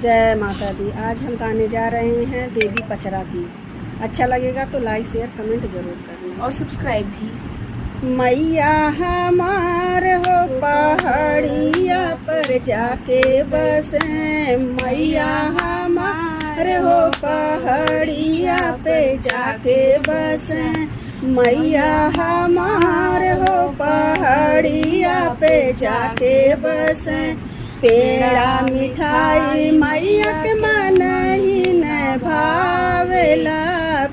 जय माता दी। आज हम गाने जा रहे हैं देवी पचरा की। अच्छा लगेगा तो लाइक शेयर कमेंट जरूर करना और सब्सक्राइब भी। मैया हमार हो पहाड़िया पर जाके बसे, मैया हमार हो पहाड़िया पे जाके बसे, मैया हमार हो पहाड़िया पे जाके बसे। पेड़ा मिठाई मैया के मन ही न भावेला,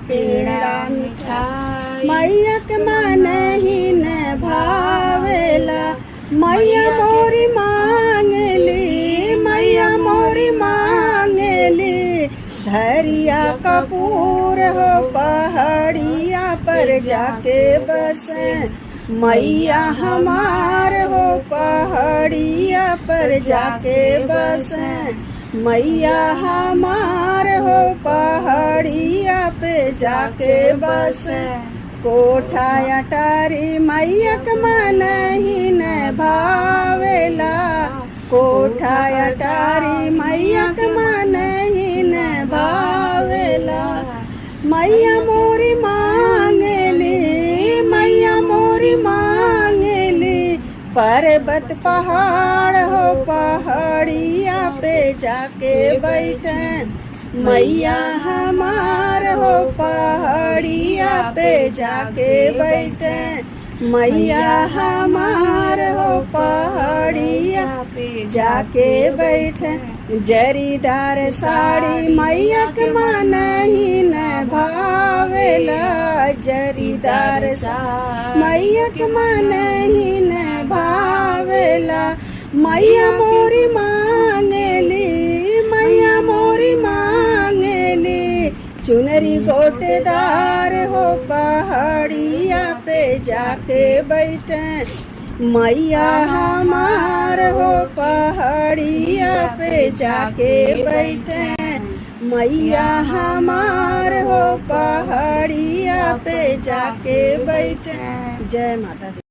पेड़ा मिठाई मैया के मन ही न भावेला। मैया मोरी मांगली, मैया मोरी मांगली, धरिया कपूर हो पहाड़िया पर जाके बसे, मैया हमार हो पहाड़िया पर जाके बसे, मैया हमार हो पहाड़िया पे जाके बसे। कोठा अटारी मैया के मन ही न भावेला, कोठा अटारी मैया के मन ही न भावेला। मैया मोरी मांगली, मैया मोरी मांगली, पर्वत पहाड़ हो पहाड़िया पे जाके बैठे, मैया हमार हो पहाड़िया पे जाके बैठे, मैया हमार हो पहाड़िया पे जाके बैठे। जरीदार साड़ी मैया के मन ही न भावेला, जरीदार साड़ी मैया के मन ही न भावेला। मैया मोरी मांगली, मैया मोरी मांगली, चुनरी गोटेदार हो पहाड़िया पे जाके बैठे, मैया हमार हो पहाड़िया पे जाके बैठे, मैया हमार हो पहाड़िया पे जाके बैठे। जय माता दी।